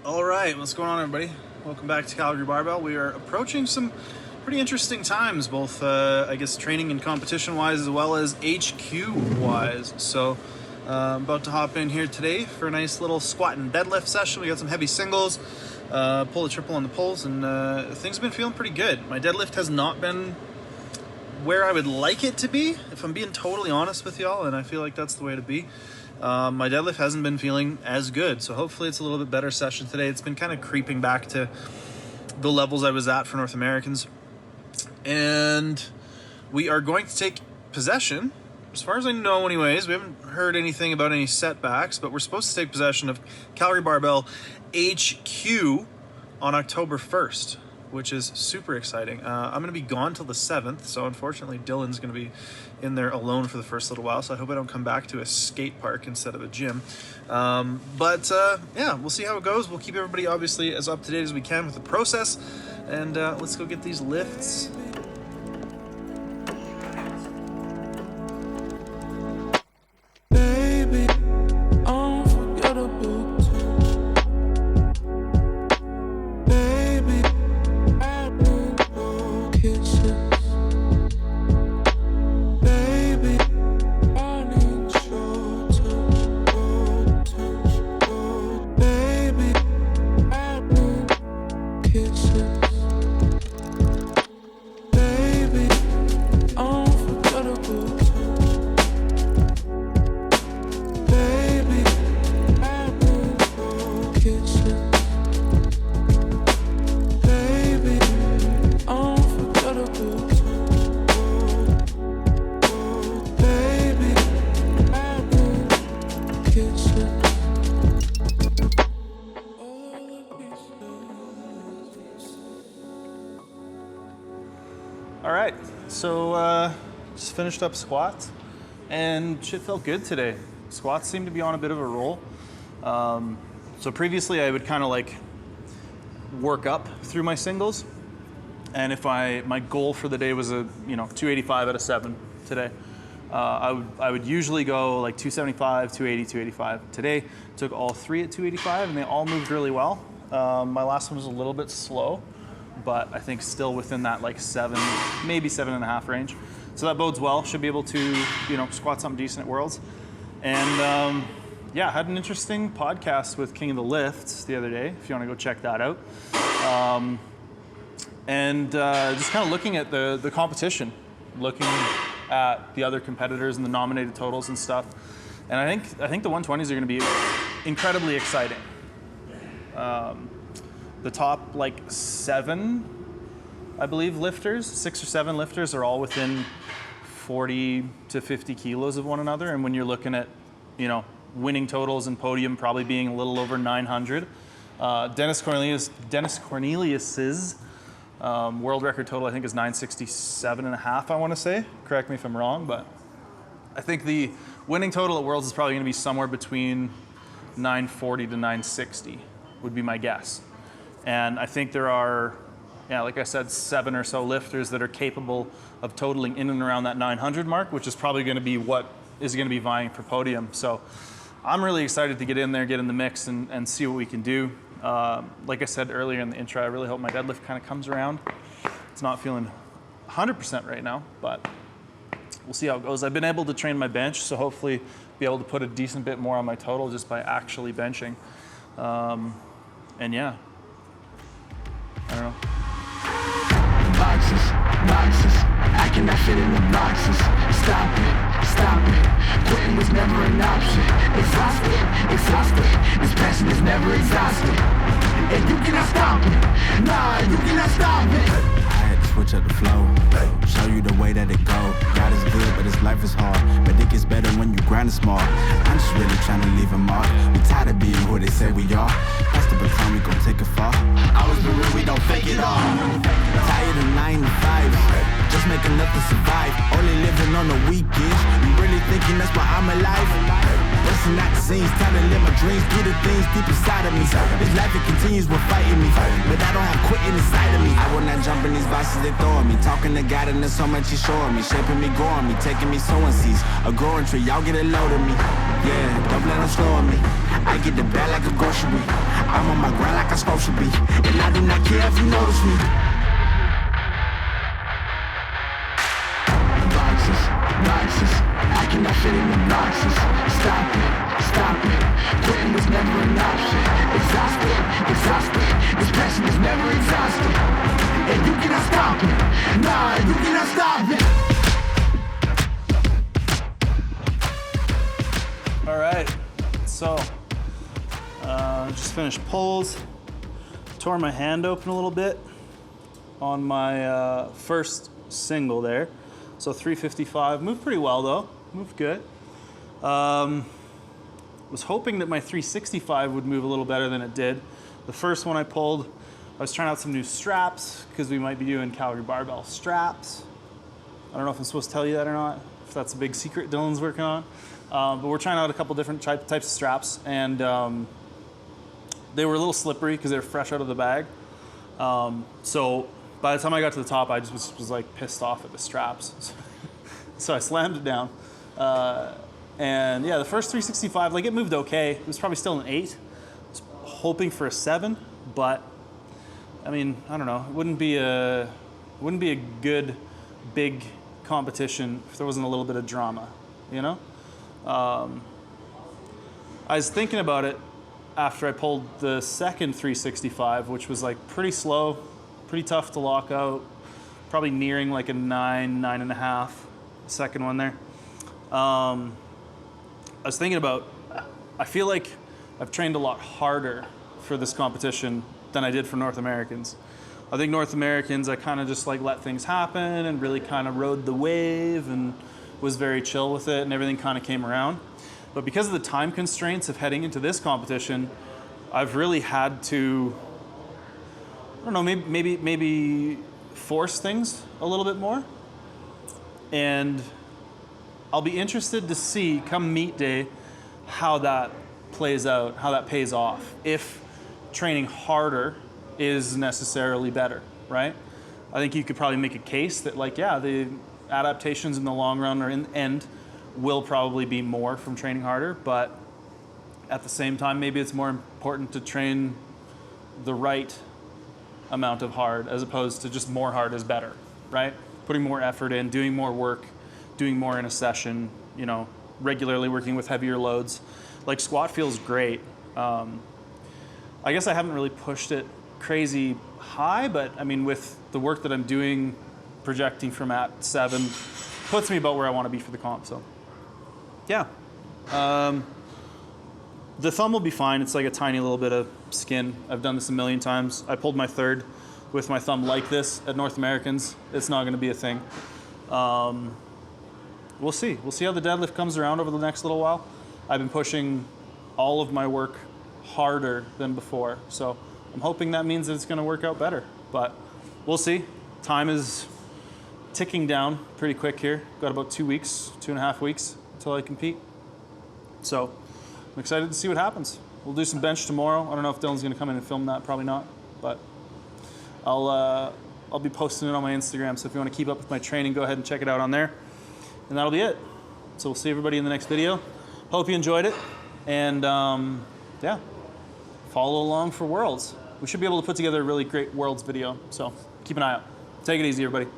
All right, what's going on, everybody? Welcome back to Calgary Barbell. We are approaching some pretty interesting times, both, I guess, training and competition-wise, as well as HQ-wise. So, I'm about to hop in here today for a nice little squat and deadlift session. We got some heavy singles, pull a triple on the pulls, and things have been feeling pretty good. My deadlift has not been where I would like it to be, if I'm being totally honest with y'all, and I feel like that's the way to be. My deadlift hasn't been feeling as good, so hopefully it's a little bit better session today. It's been kind of creeping back to the levels I was at for North Americans. And we are going to take possession, as far as I know anyways. We haven't heard anything about any setbacks, but we're supposed to take possession of Calgary Barbell HQ on October 1st, which is super exciting. I'm going to be gone till the 7th, so unfortunately Dylan's going to be in there alone for the first little while, so I hope I don't come back to a skate park instead of a gym. Yeah, we'll see how it goes. We'll keep everybody obviously as up to date as we can with the process, and let's go get these lifts. Alright, so just finished up squats, and shit felt good today. Squats seem to be on a bit of a roll. So previously I would kind of like work up through my singles, and if my goal for the day was 285 out of 7 today, I would usually go like 275, 280, 285. Today took all three at 285, and they all moved really well. My last one was a little bit slow, but I think still within that like 7, maybe 7.5 range. So that bodes well. Should be able to, squat something decent at Worlds. And yeah, had an interesting podcast with King of the Lifts the other day, if you want to go check that out. Just kind of looking at the competition, looking at the other competitors and the nominated totals and stuff. And I think the 120s are going to be incredibly exciting. The top like 7, I believe, lifters, 6 or 7 lifters are all within 40 to 50 kilos of one another. And when you're looking at, winning totals and podium probably being a little over 900. Dennis Cornelius's world record total, I think, is 967.5, I want to say. Correct me if I'm wrong, but I think the winning total at Worlds is probably going to be somewhere between 940 to 960 would be my guess. And I think there are, like I said, 7 or so lifters that are capable of totaling in and around that 900 mark, which is probably going to be what is going to be vying for podium. So I'm really excited to get in there, get in the mix, and see what we can do. Like I said earlier in the intro, I really hope my deadlift kind of comes around. It's not feeling 100% right now, but we'll see how it goes. I've been able to train my bench, so hopefully be able to put a decent bit more on my total just by actually benching. And yeah, I don't know. Boxes, I cannot fit in the boxes. Stop it, quitting was never an option. Exhausted, this passion is never exhausted. And you cannot stop it, you cannot stop it. I had to switch up the flow, show you the way that it go. God is good, but his life is hard. But it gets better when you grind it smart. I'm just really trying to leave a mark. We tired of being who they say we are. That's the baton, we gon' take it far. Always been real, we don't fake it all. Tired of 9 to 5, just make enough to survive. Only living on the weekends. You really thinking that's why I'm alive? Busting out the scenes, time to live my dreams, do the things deep inside of me. This life, it continues with fighting me, but I don't have quitting inside of me. I will not jump in these boxes they throwing me. Talking to God and there's so much he's showing me. Shaping me, growing me, taking me sowing seeds. A growing tree, y'all get a load of me. Yeah, don't let them slow on me. I get the bag like a grocery. I'm on my grind like I'm supposed to be. And I do not care if you notice me. Boxes, I cannot fit in the boxes. Stop it, quitting was never an option. Exhausted, this passion is never exhausted. And you cannot stop it, nah, you cannot stop it. All right, so just finished pulls, tore my hand open a little bit on my first single there. So 355, moved pretty well though, moved good. Was hoping that my 365 would move a little better than it did. The first one I pulled, I was trying out some new straps because we might be doing Calgary Barbell straps. I don't know if I'm supposed to tell you that or not, if that's a big secret Dylan's working on. But we're trying out a couple different types of straps, and they were a little slippery because they were fresh out of the bag. So by the time I got to the top, I just was like pissed off at the straps. So I slammed it down. And yeah, the first 365, like it moved okay. It was probably still an 8. I was hoping for a 7, but I mean, I don't know. It wouldn't be a good big competition if there wasn't a little bit of drama, you know? I was thinking about it after I pulled the second 365, which was like pretty slow, pretty tough to lock out, probably nearing like a 9.5, second one there. I was thinking about, I feel like I've trained a lot harder for this competition than I did for North Americans. I think North Americans, I kind of just like let things happen and really kind of rode the wave and was very chill with it, and everything kind of came around. But because of the time constraints of heading into this competition, I've really had to, I don't know, maybe force things a little bit more. And I'll be interested to see come meet day how that plays out, how that pays off, if training harder is necessarily better, right? I think you could probably make a case that like, yeah, the adaptations in the long run or in the end will probably be more from training harder, but at the same time, maybe it's more important to train the right amount of hard as opposed to just more hard is better, right? Putting more effort in, doing more work, doing more in a session, you know, regularly working with heavier loads. Like squat feels great. I guess I haven't really pushed it crazy high, but I mean, with the work that I'm doing, projecting from at 7, puts me about where I want to be for the comp, so. Yeah. The thumb will be fine. It's like a tiny little bit of skin. I've done this a million times. I pulled my third with my thumb like this at North Americans. It's not going to be a thing. We'll see. We'll see how the deadlift comes around over the next little while. I've been pushing all of my work harder than before, so I'm hoping that means that it's going to work out better, but we'll see. Time is ticking down pretty quick here. Got about 2 weeks, 2.5 weeks until I compete. So I'm excited to see what happens. We'll do some bench tomorrow. I don't know if Dylan's going to come in and film that, probably not, but I'll be posting it on my Instagram, so if you want to keep up with my training, go ahead and check it out on there. And that'll be it. So we'll see everybody in the next video. Hope you enjoyed it. And yeah, follow along for Worlds. We should be able to put together a really great Worlds video. So keep an eye out. Take it easy, everybody.